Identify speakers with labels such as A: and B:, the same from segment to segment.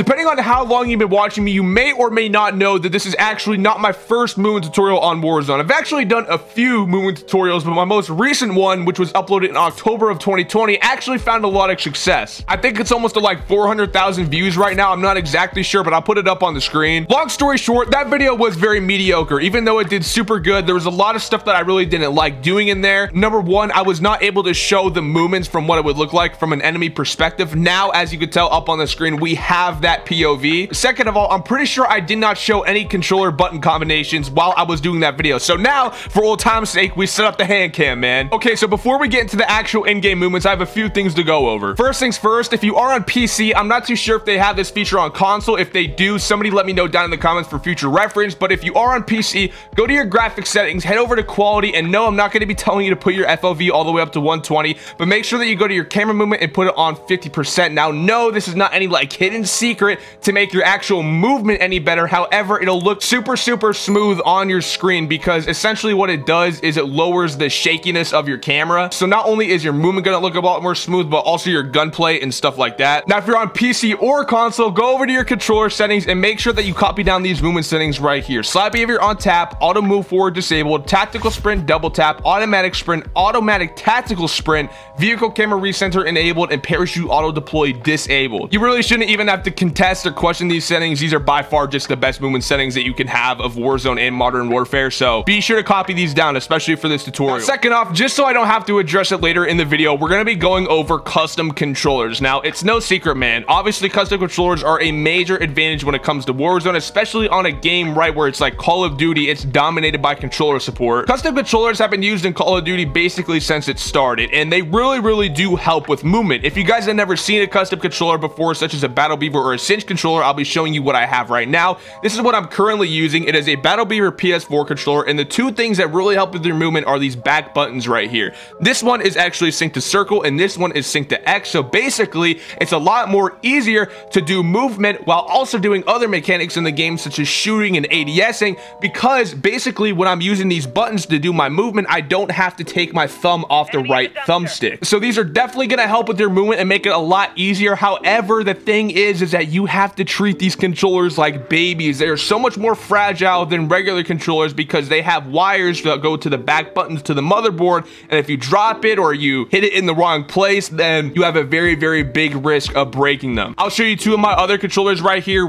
A: Depending on how long you've been watching me, you may or may not know that this is actually not my first movement tutorial on Warzone. I've actually done a few movement tutorials, but my most recent one, which was uploaded in October of 2020, actually found a lot of success. I think it's almost to like 400,000 views right now. I'm not exactly sure, but I'll put it up on the screen. Long story short, that video was very mediocre. Even though it did super good, there was a lot of stuff that I really didn't like doing in there. Number one, I was not able to show the movements from what it would look like from an enemy perspective. Now, as you can tell up on the screen, we have that POV. Second of all, I'm pretty sure I did not show any controller button combinations while I was doing that video. So now, for old time's sake, we set up the hand cam, man. Okay, so before we get into the actual in-game movements, I have a few things to go over. First things first, if you are on PC, I'm not too sure if they have this feature on console. If they do, somebody let me know down in the comments for future reference. But if you are on PC, go to your graphics settings, head over to quality, and no, I'm not going to be telling you to put your FOV all the way up to 120, but make sure that you go to your camera movement and put it on 50%. Now, no, this is not any like hidden secret to make your actual movement any better. However, it'll look super smooth on your screen because essentially what it does is it lowers the shakiness of your camera. So not only is your movement going to look a lot more smooth, but also your gunplay and stuff like that. Now, if you're on PC or console, go over to your controller settings and make sure that you copy down these movement settings right here. Slide behavior on tap, auto move forward disabled, tactical sprint double tap, automatic sprint, automatic tactical sprint, vehicle camera recenter enabled, and parachute auto deploy disabled. You really shouldn't even have to contest or question these settings. These are by far just the best movement settings that you can have of Warzone and Modern Warfare, so be sure to copy these down, especially for this tutorial. Now, second off, just so I don't have to address it later in the video, we're going to be going over custom controllers. Now, it's no secret, man. Obviously, custom controllers are a major advantage when it comes to Warzone, especially on a game, right, where it's like Call of Duty, it's dominated by controller support. Custom controllers have been used in Call of Duty basically since it started, and they really do help with movement. If you guys have never seen a custom controller before, such as a Battle Beaver or a Cinch controller, I'll be showing you what I have right now. This is what I'm currently using. It is a Battle Beaver PS4 controller, and the two things that really help with your movement are these back buttons right here. This one is actually synced to circle, and this one is synced to X, so basically it's a lot more easier to do movement while also doing other mechanics in the game, such as shooting and ADSing, because basically when I'm using these buttons to do my movement, I don't have to take my thumb off the right thumbstick. So these are definitely going to help with your movement and make it a lot easier. However, the thing is that you have to treat these controllers like babies. They are so much more fragile than regular controllers because they have wires that go to the back buttons to the motherboard, and if you drop it or you hit it in the wrong place, then you have a very big risk of breaking them. I'll show you two of my other controllers right here.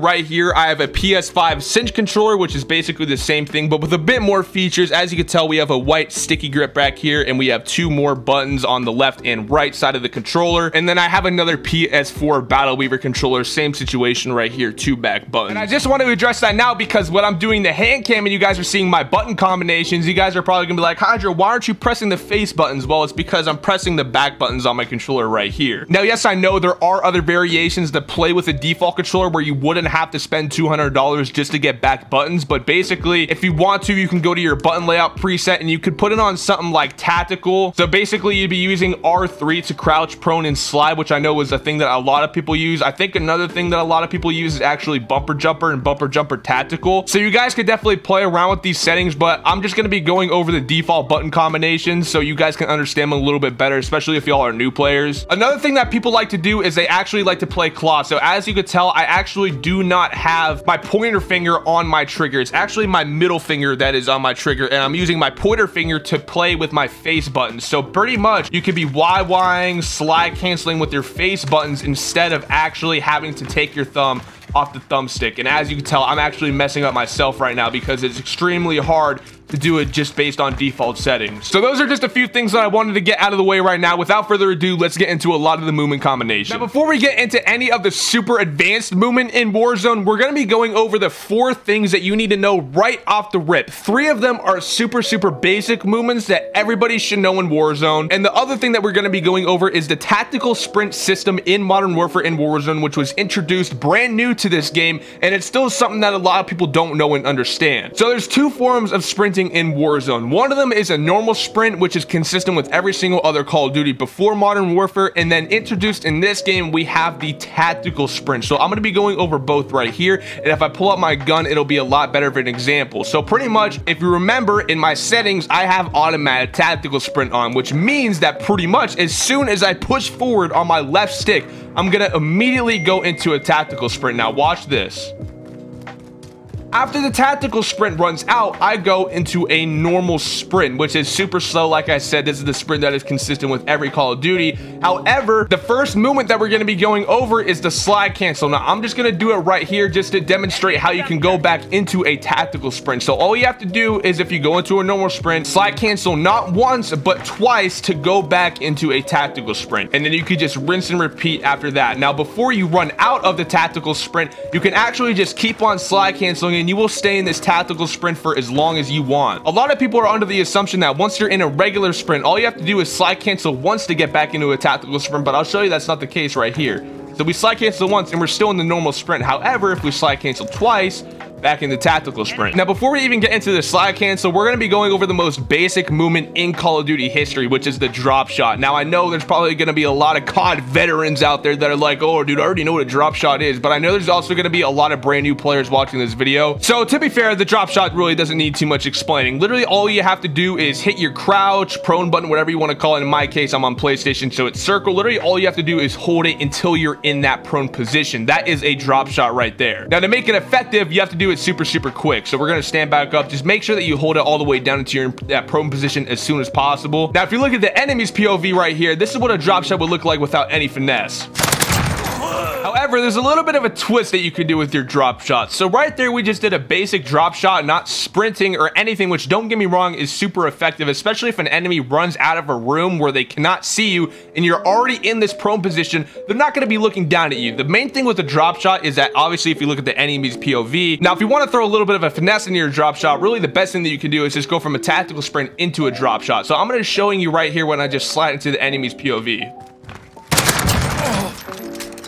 A: I have a PS5 Cinch controller, which is basically the same thing but with a bit more features. As you can tell, we have a white sticky grip back here, and we have two more buttons on the left and right side of the controller. And then I have another PS4 Battle Weaver controller, same situation right here, two back buttons. And I just want to address that now because when I'm doing the hand cam and you guys are seeing my button combinations, you guys are probably gonna be like, Hydra, why aren't you pressing the face buttons? Well, it's because I'm pressing the back buttons on my controller right here. Now, yes, I know there are other variations that play with a default controller where you wouldn't have to spend $200 just to get back buttons, but basically, if you want to, you can go to your button layout preset and you could put it on something like tactical. So basically, you'd be using R3 to crouch, prone, and slide, which I know is a thing that a lot of people use. I think another thing that a lot of people use is actually bumper jumper and bumper jumper tactical. So you guys could definitely play around with these settings, but I'm just going to be going over the default button combinations so you guys can understand them a little bit better, especially if y'all are new players. Another thing that people like to do is they actually like to play claw. So as you could tell, I actually do not have my pointer finger on my trigger. It's actually my middle finger that is on my trigger, and I'm using my pointer finger to play with my face buttons. So pretty much you could be YYing, slide canceling with your face buttons instead of actually having to take your thumb off the thumbstick. And as you can tell, I'm actually messing up myself right now because it's extremely hard to do it just based on default settings. So those are just a few things that I wanted to get out of the way right now. Without further ado, let's get into a lot of the movement combinations. Now, before we get into any of the super advanced movement in Warzone, we're going to be going over the 4 things that you need to know right off the rip. 3 of them are super basic movements that everybody should know in Warzone. And the other thing that we're going to be going over is the tactical sprint system in Modern Warfare in Warzone, which was introduced brand new to this game, and it's still something that a lot of people don't know and understand. So there's 2 forms of sprinting sprinting in Warzone. One of them is a normal sprint, which is consistent with every single other Call of Duty before Modern Warfare, and then introduced in this game, we have the tactical sprint. So I'm going to be going over both right here, and if I pull up my gun, it'll be a lot better of an example. So pretty much, if you remember, in my settings, I have automatic tactical sprint on, which means that pretty much as soon as I push forward on my left stick, I'm going to immediately go into a tactical sprint. Now watch this. After the tactical sprint runs out, I go into a normal sprint, which is super slow. Like I said, this is the sprint that is consistent with every Call of Duty. However, the first movement that we're going to be going over is the slide cancel. Now, I'm just going to do it right here just to demonstrate how you can go back into a tactical sprint. So all you have to do is, if you go into a normal sprint, slide cancel not once, but twice to go back into a tactical sprint. And then you could just rinse and repeat after that. Now, before you run out of the tactical sprint, you can actually just keep on slide canceling, and you will stay in this tactical sprint for as long as you want. A lot of people are under the assumption that once you're in a regular sprint, all you have to do is slide cancel once to get back into a tactical sprint, but I'll show you that's not the case right here. So we slide cancel once and we're still in the normal sprint. However, if we slide cancel twice, back in the tactical sprint. Now, before we even get into the slide cancel, we're going to be going over the most basic movement in Call of Duty history, which is the drop shot. Now, I know there's probably going to be a lot of COD veterans out there that are like, oh, dude, I already know what a drop shot is, but I know there's also going to be a lot of brand new players watching this video. So to be fair, the drop shot really doesn't need too much explaining. Literally, all you have to do is hit your crouch, prone button, whatever you want to call it. In my case, I'm on PlayStation, so it's circle. Literally, all you have to do is hold it until you're in that prone position. That is a drop shot right there. Now, to make it effective, you have to do it super quick. So we're going to stand back up. Just make sure that you hold it all the way down into that prone position as soon as possible. Now, if you look at the enemy's POV right here, this is what a drop shot would look like without any finesse. However, there's a little bit of a twist that you can do with your drop shots. So right there, we just did a basic drop shot, not sprinting or anything, which, don't get me wrong, is super effective, especially if an enemy runs out of a room where they cannot see you and you're already in this prone position. They're not going to be looking down at you. The main thing with the drop shot is that, obviously, if you look at the enemy's POV, now if you want to throw a little bit of a finesse into your drop shot, really the best thing that you can do is just go from a tactical sprint into a drop shot. So I'm going to be showing you right here when I just slide into the enemy's POV.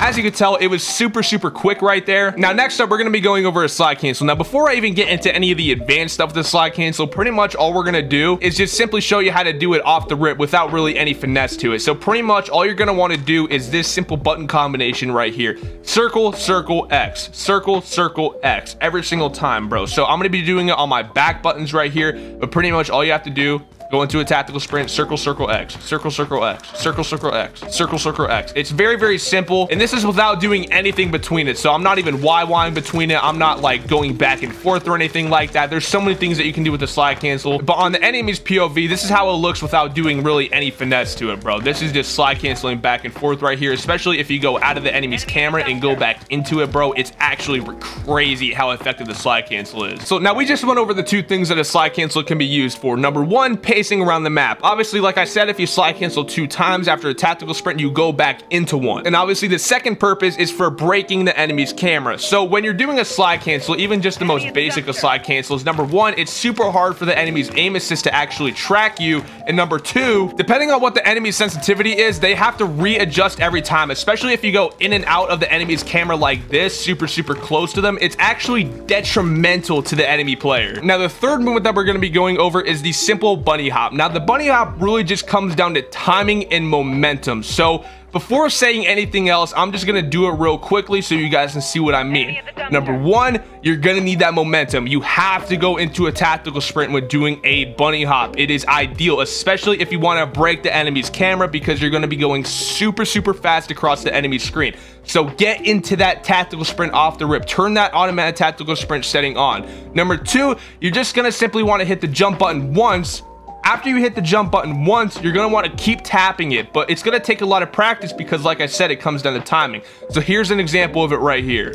A: As you can tell, it was super quick right there. Now, next up, we're going to be going over a slide cancel. Now, before I even get into any of the advanced stuff with the slide cancel, pretty much all we're going to do is just simply show you how to do it off the rip without really any finesse to it. So pretty much all you're going to want to do is this simple button combination right here. Circle, circle, X. Circle, circle, X. Every single time, bro. So I'm going to be doing it on my back buttons right here, but pretty much all you have to do, go into a tactical sprint, circle, circle, X, circle, circle, X, circle, circle, X, circle, circle, X. It's very simple, and this is without doing anything between it. So I'm not even YYing between it. I'm not like going back and forth or anything like that. There's so many things that you can do with the slide cancel. But on the enemy's POV, this is how it looks without doing really any finesse to it, bro. This is just slide canceling back and forth right here, especially if you go out of the enemy's camera and go back into it, bro. It's actually crazy how effective the slide cancel is. So now we just went over the two things that a slide cancel can be used for. Number one, pacing around the map. Obviously, like I said, if you slide cancel 2 times after a tactical sprint, you go back into one. And obviously, the second purpose is for breaking the enemy's camera. So when you're doing a slide cancel, even just the most basic of slide cancels, number one, it's super hard for the enemy's aim assist to actually track you. And number two, depending on what the enemy's sensitivity is, they have to readjust every time, especially if you go in and out of the enemy's camera like this, super close to them. It's actually detrimental to the enemy player. Now, the third movement that we're going to be going over is the simple bunny hop. Now, the bunny hop really just comes down to timing and momentum. So before saying anything else, I'm just gonna do it real quickly so you guys can see what I mean. Number one, you're gonna need that momentum. You have to go into a tactical sprint when doing a bunny hop. It is ideal, especially if you want to break the enemy's camera, because you're gonna be going super fast across the enemy screen. So get into that tactical sprint off the rip. Turn that automatic tactical sprint setting on. Number two, you're just gonna simply want to hit the jump button once. After you hit the jump button once, you're going to want to keep tapping it, but it's going to take a lot of practice because, like I said, it comes down to timing. So here's an example of it right here.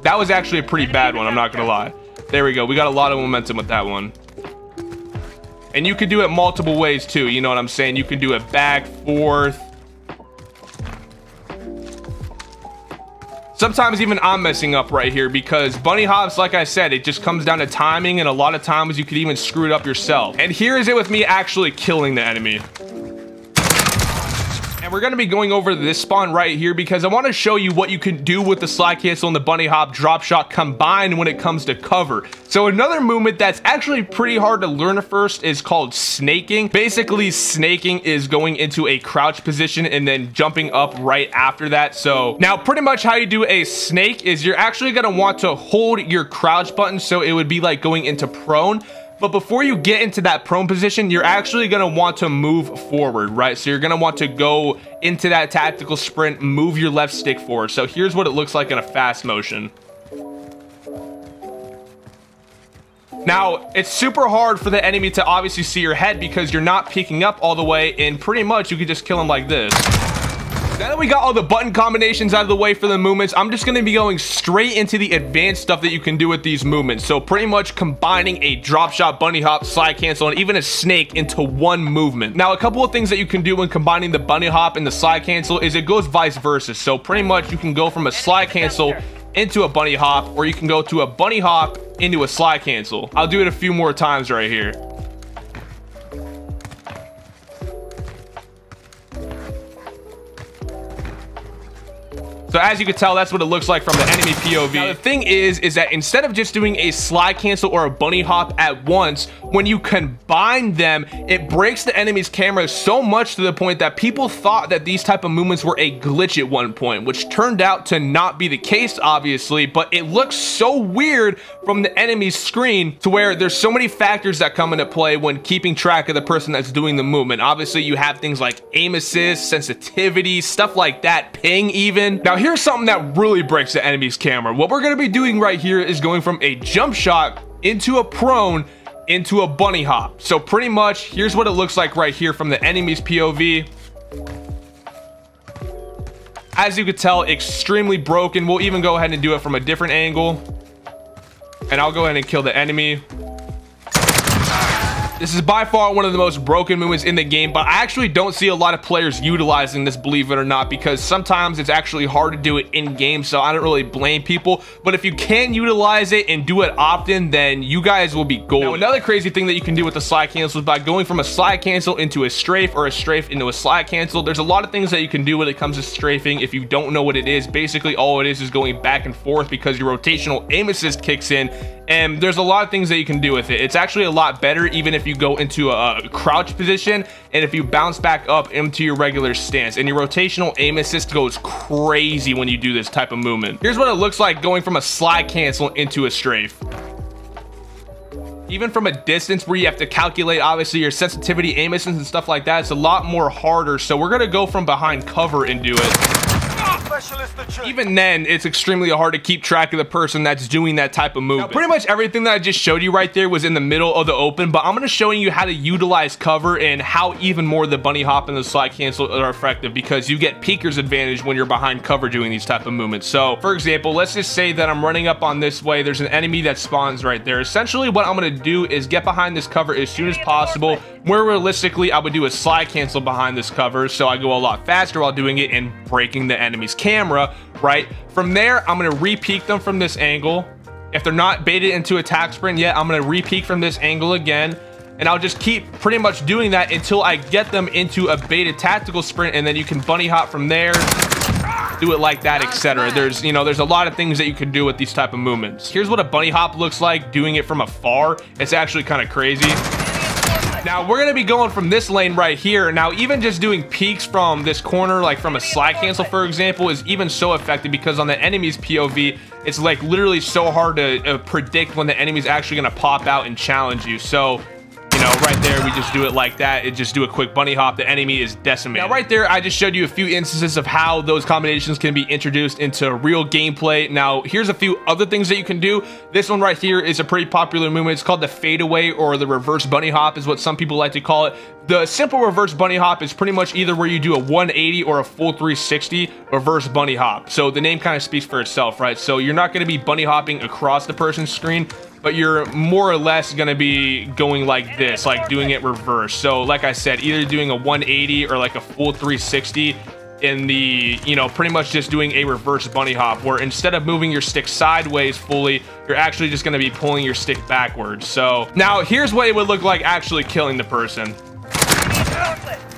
A: That was actually a pretty bad one, I'm not going to lie. There we go. We got a lot of momentum with that one. And you could do it multiple ways too, you know what I'm saying? You can do it back, forth. Sometimes even I'm messing up right here because bunny hops, like I said, it just comes down to timing, and a lot of times you could even screw it up yourself. And here is it with me actually killing the enemy. And we're going to be going over this spawn right here because I want to show you what you can do with the slide cancel and the bunny hop drop shot combined when it comes to cover. So another movement that's actually pretty hard to learn at first is called snaking. Basically, snaking is going into a crouch position and then jumping up right after that. So now pretty much how you do a snake is you're actually going to want to hold your crouch button, so it would be like going into prone. But before you get into that prone position, you're actually going to want to move forward, right? So you're going to want to go into that tactical sprint, move your left stick forward. So here's what it looks like in a fast motion. Now, it's super hard for the enemy to obviously see your head because you're not peeking up all the way, and pretty much you could just kill him like this. Now that we got all the button combinations out of the way for the movements, I'm just going to be going straight into the advanced stuff that you can do with these movements. So pretty much combining a drop shot, bunny hop, slide cancel, and even a snake into one movement. Now, a couple of things that you can do when combining the bunny hop and the slide cancel is it goes vice versa. So pretty much you can go from a slide cancel into a bunny hop, or you can go to a bunny hop into a slide cancel. I'll do it a few more times right here. So as you can tell, that's what it looks like from the enemy POV. Now, the thing is that instead of just doing a slide cancel or a bunny hop at once, when you combine them, it breaks the enemy's camera so much to the point that people thought that these type of movements were a glitch at one point, which turned out to not be the case, obviously, but it looks so weird from the enemy's screen to where there's so many factors that come into play when keeping track of the person that's doing the movement. Obviously, you have things like aim assist, sensitivity, stuff like that, ping even. Now, here's something that really breaks the enemy's camera. What we're going to be doing right here is going from a jump shot into a prone into a bunny hop. So pretty much here's what it looks like right here from the enemy's POV. As you could tell, extremely broken. We'll even go ahead and do it from a different angle, and I'll go ahead and kill the enemy. This is by far one of the most broken movements in the game, but I actually don't see a lot of players utilizing this, believe it or not, because sometimes it's actually hard to do it in game, so I don't really blame people. But if you can utilize it and do it often, then you guys will be golden. Now, another crazy thing that you can do with the slide cancel is by going from a slide cancel into a strafe, or a strafe into a slide cancel. There's a lot of things that you can do when it comes to strafing. If you don't know what it is, basically all it is going back and forth because your rotational aim assist kicks in, and there's a lot of things that you can do with it. It's actually a lot better even if you go into a crouch position and if you bounce back up into your regular stance, and your rotational aim assist goes crazy when you do this type of movement. Here's what it looks like going from a slide cancel into a strafe. Even from a distance where you have to calculate obviously your sensitivity, aim assist, and stuff like that, it's a lot more harder. So we're gonna go from behind cover and do it. Even then, it's extremely hard to keep track of the person that's doing that type of movement. Now, pretty much everything that I just showed you right there was in the middle of the open, but I'm going to show you how to utilize cover and how even more the bunny hop and the slide cancel are effective, because you get peeker's advantage when you're behind cover doing these type of movements. So for example, let's just say that I'm running up on this way. There's an enemy that spawns right there. Essentially what I'm going to do is get behind this cover as soon as possible. More realistically, I would do a slide cancel behind this cover, so I go a lot faster while doing it and breaking the enemy's camera, right? From there, I'm going to re-peek them from this angle. If they're not baited into attack sprint yet, I'm going to re-peek from this angle again, and I'll just keep pretty much doing that until I get them into a baited tactical sprint, and then you can bunny hop from there, do it like that, etc. There's a lot of things that you can do with these type of movements. Here's what a bunny hop looks like doing it from afar. It's actually kind of crazy. Now we're going to be going from this lane right here. Now even just doing peeks from this corner, like from a slide cancel for example, is even so effective because on the enemy's POV, it's like literally so hard to predict when the enemy's actually going to pop out and challenge you. So right there, we just do it like that. It just do a quick bunny hop. The enemy is decimated. Now right there, I just showed you a few instances of how those combinations can be introduced into real gameplay. Now here's a few other things that you can do. This one right here is a pretty popular movement. It's called the fadeaway, or the reverse bunny hop is what some people like to call it. The simple reverse bunny hop is pretty much either where you do a 180 or a full 360 reverse bunny hop. So the name kind of speaks for itself, right? So you're not going to be bunny hopping across the person's screen, but you're more or less going to be going like this, like doing it reverse. So like I said, either doing a 180 or like a full 360 in the, pretty much just doing a reverse bunny hop, where instead of moving your stick sideways fully, you're actually just going to be pulling your stick backwards. So now here's what it would look like actually killing the person.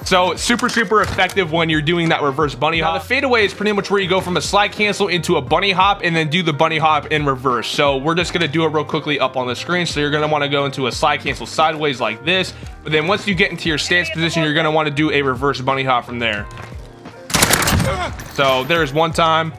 A: So super effective when you're doing that reverse bunny hop. Now, the fadeaway is pretty much where you go from a slide cancel into a bunny hop and then do the bunny hop in reverse. So we're just gonna do it real quickly up on the screen. So you're gonna want to go into a slide cancel sideways like this, but then once you get into your stance position, you're gonna want to do a reverse bunny hop from there. So there's one time.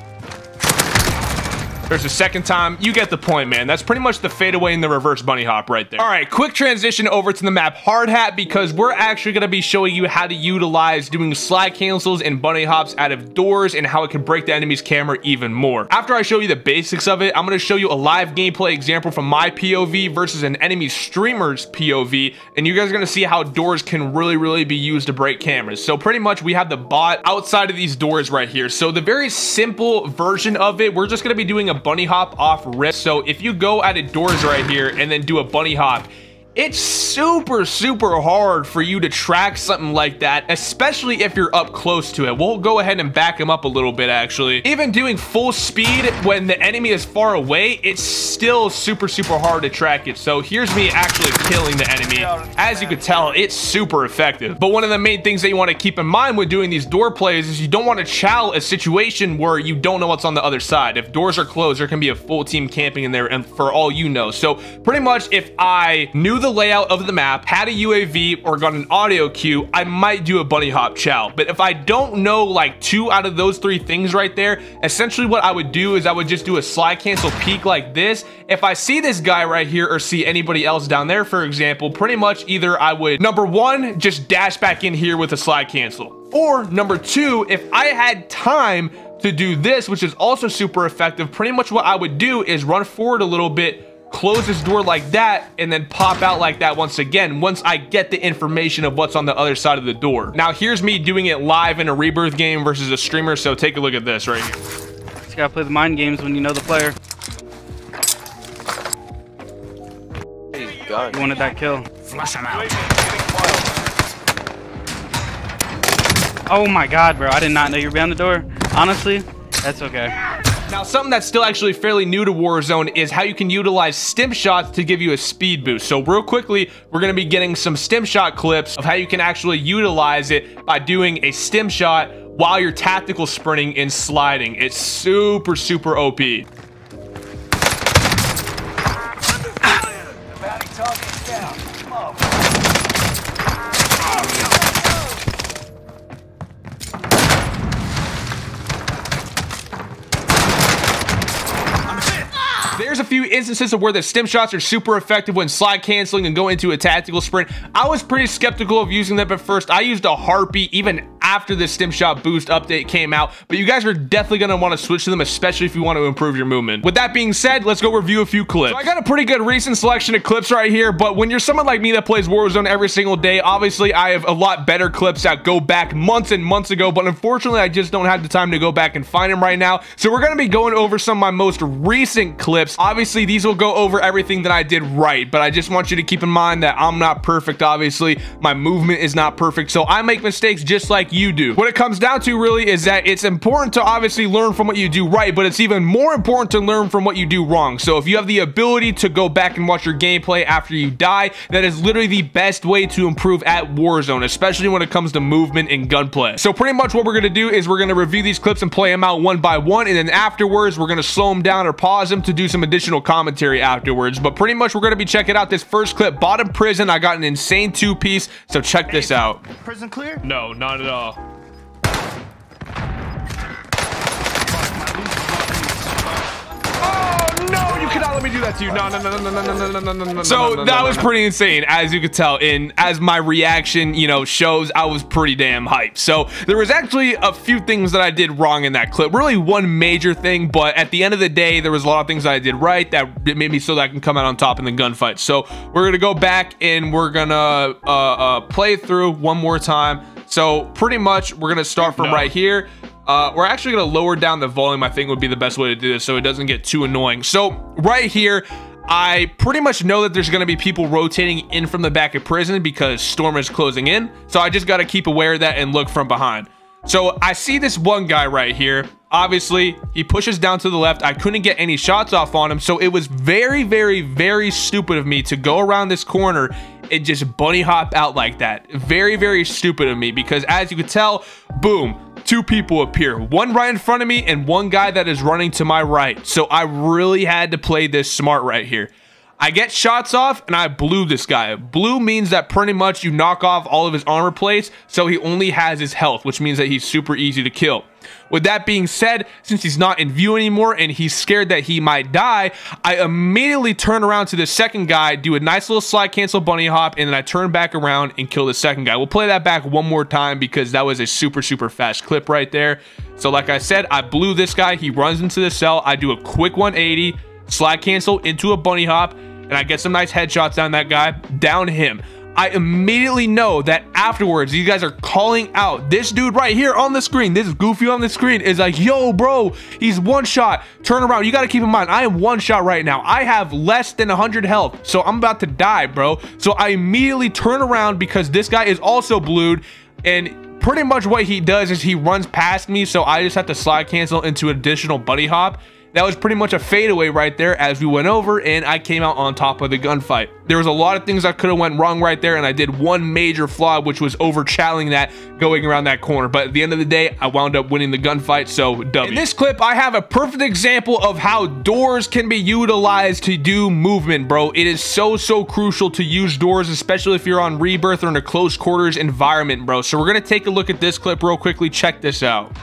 A: There's a second time. You get the point, man. That's pretty much the fadeaway and the reverse bunny hop right there. All right, quick transition over to the map Hard Hat, because we're actually going to be showing you how to utilize doing slide cancels and bunny hops out of doors and how it can break the enemy's camera even more. After I show you the basics of it, I'm going to show you a live gameplay example from my POV versus an enemy streamer's POV, and you guys are going to see how doors can really be used to break cameras. So pretty much we have the bot outside of these doors right here. So the very simple version of it, we're just going to be doing a bunny hop off rip. So if you go out of doors right here and then do a bunny hop, it's super hard for you to track something like that, especially if you're up close to it. We'll go ahead and back him up a little bit, actually. Even doing full speed when the enemy is far away, it's still super hard to track it. So here's me actually killing the enemy. As you can tell, it's super effective. But one of the main things that you want to keep in mind when doing these door plays is you don't want to chow a situation where you don't know what's on the other side. If doors are closed, there can be a full team camping in there, and for all you know. So pretty much if I knew the layout of the map, had a UAV, or got an audio cue, I might do a bunny hop chow. But if I don't know like 2 out of those 3 things right there, essentially what I would do is I would just do a slide cancel peek like this. If I see this guy right here or see anybody else down there, for example, pretty much either I would, number 1, just dash back in here with a slide cancel, or number 2, if I had time to do this, which is also super effective, pretty much what I would do is run forward a little bit, close this door like that, and then pop out like that once again, once I get the information of what's on the other side of the door. Now here's me doing it live in a Rebirth game versus a streamer, so take a look at this right here.
B: Just gotta play the mind games when you know the player. You wanted that kill.
C: Flush him out.
B: Oh my god, bro, I did not know you were behind the door. Honestly, that's okay.
A: Now, something that's still actually fairly new to Warzone is how you can utilize stim shots to give you a speed boost. So real quickly, we're going to be getting some stim shot clips of how you can actually utilize it by doing a stim shot while you're tactical sprinting and sliding. It's super OP.
C: The bounty target's down. Come on.
A: There's a few instances of where the stim shots are super effective when slide canceling and going into a tactical sprint. I was pretty skeptical of using them at first. I used a heartbeat even after the stim shot boost update came out, but you guys are definitely going to want to switch to them, especially if you want to improve your movement. With that being said, let's go review a few clips. So I got a pretty good recent selection of clips right here, but when you're someone like me that plays Warzone every single day, obviously I have a lot better clips that go back months and months ago, but unfortunately I just don't have the time to go back and find them right now. So we're going to be going over some of my most recent clips. Obviously these will go over everything that I did right, but I just want you to keep in mind that I'm not perfect. Obviously my movement is not perfect, so I make mistakes just like you do. What it comes down to really is that it's important to obviously learn from what you do right, but it's even more important to learn from what you do wrong. So if you have the ability to go back and watch your gameplay after you die, that is literally the best way to improve at Warzone, especially when it comes to movement and gunplay. So pretty much what we're going to do is we're going to review these clips and play them out one by one, and then afterwards we're going to slow them down or pause them to do some additional commentary afterwards. But pretty much we're going to be checking out this first clip, Bottom Prison. I got an insane 2-piece, so check this out.
C: Prison clear?
A: No, not at all. No, you cannot let me do that to you. No. So that was pretty insane, as you could tell. And as my reaction, you know, shows, I was pretty damn hyped. So there was actually a few things that I did wrong in that clip. Really one major thing, but at the end of the day, there was a lot of things that I did right that made me so that I can come out on top in the gunfight. So we're gonna go back and we're gonna play through one more time. So pretty much we're gonna start from right here. We're actually going to lower down the volume, I think would be the best way to do this so it doesn't get too annoying. So right here, I pretty much know that there's going to be people rotating in from the back of prison because Storm is closing in. So I just got to keep aware of that and look from behind. So I see this one guy right here. Obviously, he pushes down to the left. I couldn't get any shots off on him. So it was very stupid of me to go around this corner and just bunny hop out like that. Very, very stupid of me, because as you can tell, boom, 2 people appear, one right in front of me and one guy that is running to my right. So I really had to play this smart right here. I get shots off and I blew this guy. Blue means that pretty much you knock off all of his armor plates, so he only has his health, which means that he's super easy to kill. With that being said, since he's not in view anymore and he's scared that he might die, I immediately turn around to the second guy, do a nice little slide cancel bunny hop, and then I turn back around and kill the second guy. We'll play that back one more time because that was a super, super fast clip right there. So like I said, I blew this guy. He runs into the cell. I do a quick 180, slide cancel into a bunny hop, and I get some nice headshots down that guy, down him. I immediately know that afterwards, these guys are calling out. This dude right here on the screen, this goofy on the screen is like, yo, bro, he's one shot. Turn around. You got to keep in mind, I am one shot right now. I have less than 100 health, so I'm about to die, bro. So I immediately turn around because this guy is also blued, and pretty much what he does is he runs past me, so I just have to slide cancel into an additional bunny hop. That was pretty much a fadeaway right there as we went over, and I came out on top of the gunfight. There was a lot of things that could have went wrong right there, and I did one major flaw, which was over-channeling that going around that corner. But at the end of the day, I wound up winning the gunfight, so W. In this clip, I have a perfect example of how doors can be utilized to do movement, bro. It is so, so crucial to use doors, especially if you're on Rebirth or in a close quarters environment, bro. So we're going to take a look at this clip real quickly. Check this out.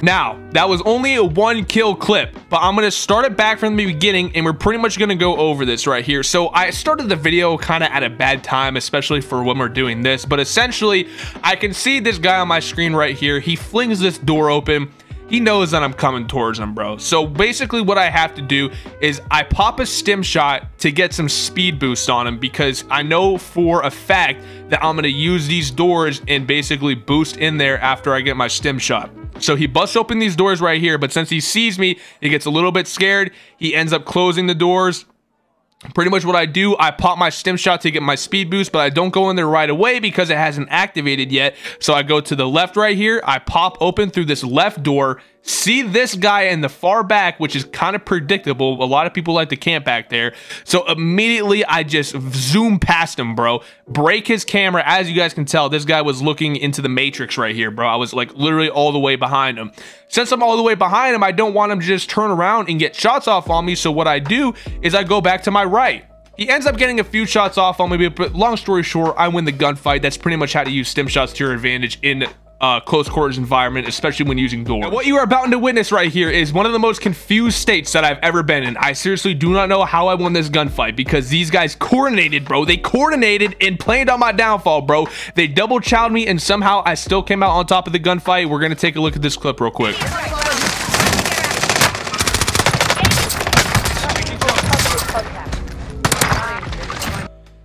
A: Now, that was only a 1 kill clip, but I'm going to start it back from the beginning, and we're pretty much going to go over this right here. So I started the video kind of at a bad time, especially for when we're doing this, but essentially, I can see this guy on my screen right here. He flings this door open. He knows that I'm coming towards him, bro. So basically what I have to do is I pop a stim shot to get some speed boost on him, because I know for a fact that I'm going to use these doors and basically boost in there after I get my stim shot. So he busts open these doors right here, but since he sees me, he gets a little bit scared. He ends up closing the doors. Pretty much what I do, I pop my stim shot to get my speed boost, but I don't go in there right away because it hasn't activated yet. So I go to the left right here. I pop open through this left door, see this guy in the far back, which is kind of predictable. A lot of people like to camp back there. So immediately I just zoom past him, bro. Break his camera. As you guys can tell, this guy was looking into the matrix right here, bro. I was like literally all the way behind him. Since I'm all the way behind him, I don't want him to just turn around and get shots off on me. So what I do is I go back to my right. He ends up getting a few shots off on me, but long story short, I win the gunfight. That's pretty much how to use stim shots to your advantage in close quarters environment, especially when using doors. Now, what you are about to witness right here is one of the most confused states that I've ever been in. I seriously do not know how I won this gunfight, because these guys coordinated, bro. They coordinated and planned on my downfall, bro. They double chowed me, and somehow I still came out on top of the gunfight. We're gonna take a look at this clip real quick.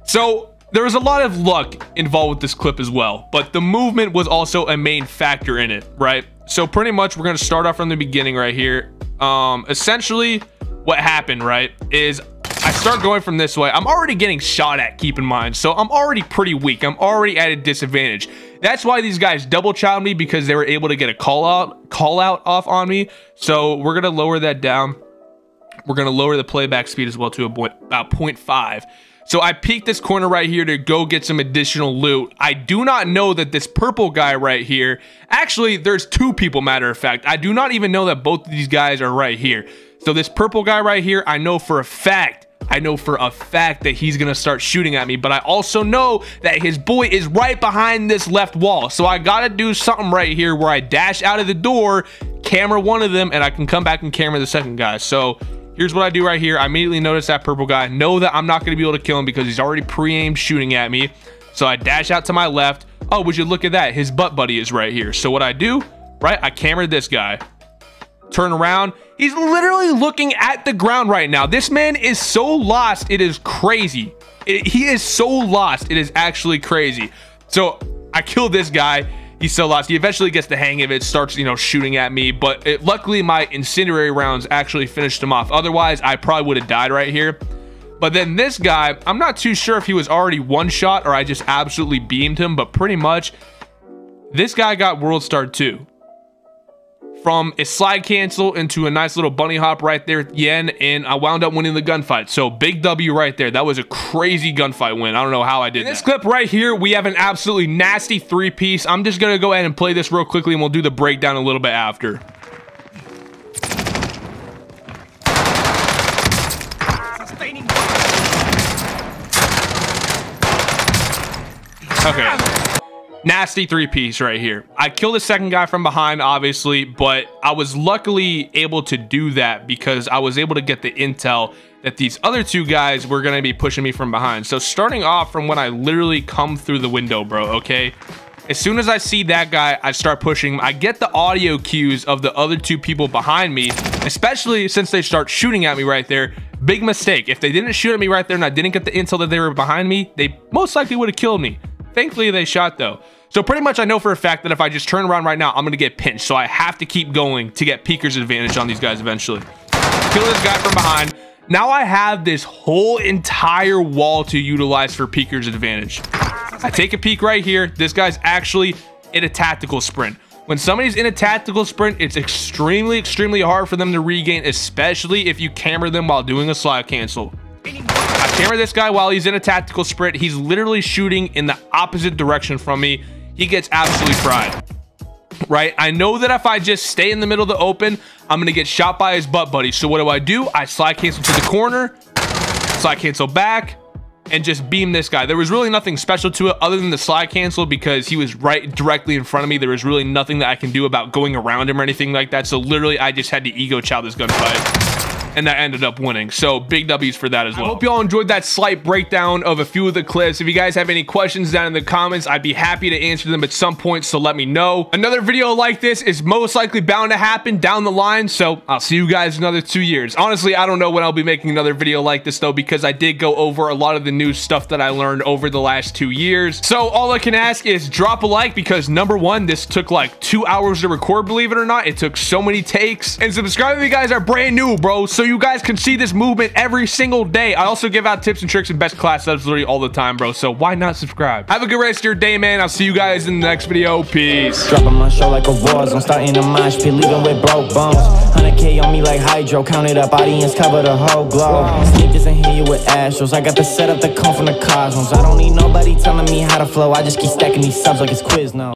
A: So there was a lot of luck involved with this clip as well, but the movement was also a main factor in it, right? So pretty much we're going to start off from the beginning right here. Essentially what happened, right, is I start going from this way. I'm already getting shot at, keep in mind. So I'm already pretty weak. I'm already at a disadvantage. That's why these guys double chowed me, because they were able to get a call out off on me. So we're going to lower that down. We're going to lower the playback speed as well to about 0.5. So I peeked this corner right here to go get some additional loot. I do not know that this purple guy right here, actually there's 2 people, matter of fact. I do not even know that both of these guys are right here. So this purple guy right here, I know for a fact that he's gonna start shooting at me, but I also know that his boy is right behind this left wall. So I gotta do something right here where I dash out of the door, camera one of them, and I can come back and camera the second guy. So here's what I do right here. I immediately notice that purple guy, know that I'm not going to be able to kill him because he's already pre-aimed shooting at me. So I dash out to my left. Oh, would you look at that? His butt buddy is right here. So what I do, right, I camera this guy. Turn around. He's literally looking at the ground right now. This man is so lost. It is crazy. He is so lost. It is actually crazy. So I kill this guy. He's so lost. He eventually gets the hang of it, starts, you know, shooting at me, but luckily my incendiary rounds actually finished him off. Otherwise, I probably would have died right here. But then this guy, I'm not too sure if he was already one shot or I just absolutely beamed him, but pretty much this guy got World Star 2. from a slide cancel into a nice little bunny hop right there at the end, and I wound up winning the gunfight. So big W right there. That was a crazy gunfight win. I don't know how I did that. In this clip right here, we have an absolutely nasty 3-piece. I'm just gonna go ahead and play this real quickly, and we'll do the breakdown a little bit after. Okay. Nasty 3-piece right here. I killed the second guy from behind, obviously, but I was luckily able to do that because I was able to get the intel that these other 2 guys were going to be pushing me from behind. So starting off from when I literally come through the window, bro, okay? As soon as I see that guy, I start pushing. I get the audio cues of the other 2 people behind me, especially since they start shooting at me right there. Big mistake. If they didn't shoot at me right there and I didn't get the intel that they were behind me, they most likely would have killed me. Thankfully, they shot though. So pretty much I know for a fact that if I just turn around right now, I'm going to get pinched. So I have to keep going to get Peeker's advantage on these guys eventually. Kill this guy from behind. Now I have this whole entire wall to utilize for Peeker's advantage. I take a peek right here. This guy's actually in a tactical sprint. When somebody's in a tactical sprint, it's extremely hard for them to regain, especially if you camera them while doing a slide cancel. I camera this guy while he's in a tactical sprint. He's literally shooting in the opposite direction from me. He gets absolutely fried, right? I know that if I just stay in the middle of the open, I'm gonna get shot by his butt buddy. So what do? I slide cancel to the corner, slide cancel back, and just beam this guy. There was really nothing special to it other than the slide cancel because he was right directly in front of me. There was really nothing that I can do about going around him or anything like that. So literally I just had to ego chow this gunfight. And that ended up winning. So big W's for that as well. I hope y'all enjoyed that slight breakdown of a few of the clips. If you guys have any questions down in the comments, I'd be happy to answer them at some point, so let me know. Another video like this is most likely bound to happen down the line, so I'll see you guys in another 2 years. Honestly, I don't know when I'll be making another video like this though, because I did go over a lot of the new stuff that I learned over the last 2 years. So all I can ask is drop a like, because number one, this took like 2 hours to record, believe it or not. It took so many takes. And subscribe if you guys are brand new, bro, so you guys can see this movement every single day. I also give out tips and tricks and best class subs literally all the time, bro, so why not subscribe? Have a good rest of your day, man. I'll see you guys in the next video. Peace.
D: Dropping my show like a war zone, starting a mosh pit, leaving with broke bones. 100K on me like hydro, count it up, audience cover the whole globe. Sneakers and hit you with Astros, I got the setup that come from the cosmos. I don't need nobody telling me how to flow, I just keep stacking these subs like it's quiz now.